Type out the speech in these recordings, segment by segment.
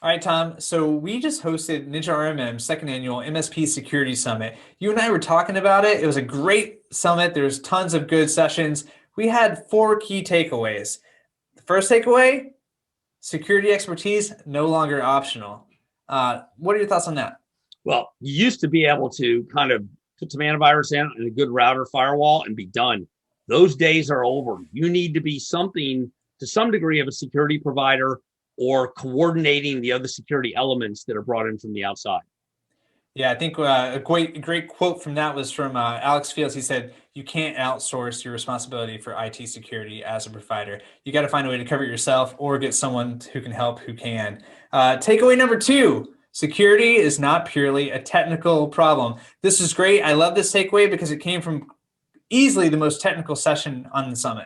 All right, Tom. So we just hosted NinjaRMM second annual MSP Security Summit. You and I were talking about it. It was a great summit. There's tons of good sessions. We had four key takeaways. The first takeaway, security expertise no longer optional. What are your thoughts on that? Well, you used to be able to kind of put some antivirus in and a good router firewall and be done. Those days are over. You need to be something to some degree of a security provider or coordinating the other security elements that are brought in from the outside. Yeah, I think a great quote from that was from Alex Fields. He said, "You can't outsource your responsibility for IT security as a provider. You got to find a way to cover it yourself or get someone who can help who can." Takeaway number two, security is not purely a technical problem. This is great. I love this takeaway because it came from easily the most technical session on the summit.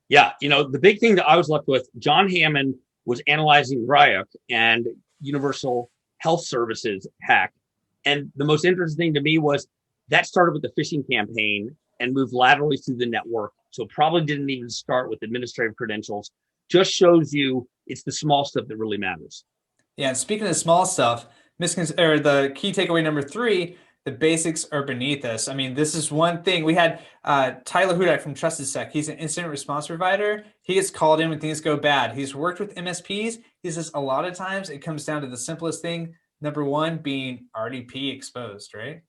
Yeah, the big thing that I was left with, John Hammond was analyzing Ryuk and Universal Health Services hack. And the most interesting thing to me was that started with the phishing campaign and moved laterally through the network. So it probably didn't even start with administrative credentials. Just shows you it's the small stuff that really matters. Yeah, and speaking of small stuff, or the key takeaway number three, the basics are beneath us. I mean, this is one thing. We had Tyler Hudak from Trusted Sec. He's an incident response provider. He gets called in when things go bad. He's worked with MSPs. He says a lot of times it comes down to the simplest thing. Number one being RDP exposed, right?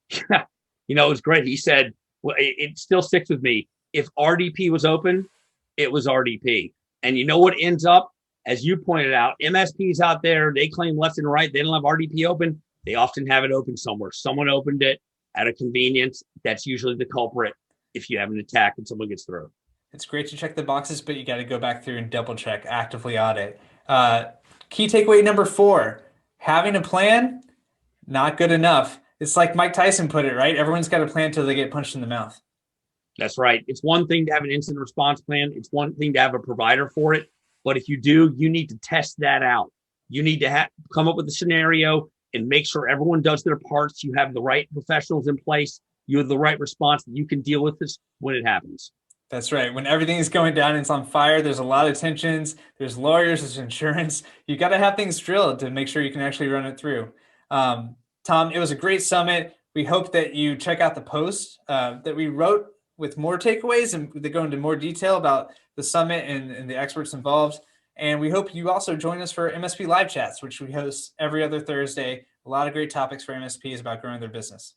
It was great. He said, well, it still sticks with me. If RDP was open, it was RDP. And you know what ends up? As you pointed out, MSPs out there, they claim left and right, they don't have RDP open. They often have it open somewhere. Someone opened it at a convenience. That's usually the culprit if you have an attack and someone gets through. It's great to check the boxes, but you got to go back through and double check, actively audit. Uh, Key takeaway number four, having a plan, not good enough. It's like Mike Tyson put it, right? Everyone's got a plan until they get punched in the mouth. That's right. It's one thing to have an incident response plan. It's one thing to have a provider for it. But if you do, you need to test that out. You need to come up with a scenario and make sure everyone does their parts. You have the right professionals in place. You have the right response that you can deal with this when it happens. That's right. When everything is going down and it's on fire, there's a lot of tensions. There's lawyers, there's insurance. You got to have things drilled to make sure you can actually run it through. Tom, it was a great summit. We hope that you check out the post that we wrote with more takeaways and they go into more detail about the summit and the experts involved. And we hope you also join us for MSP Live Chats, which we host every other Thursday. A lot of great topics for MSPs about growing their business.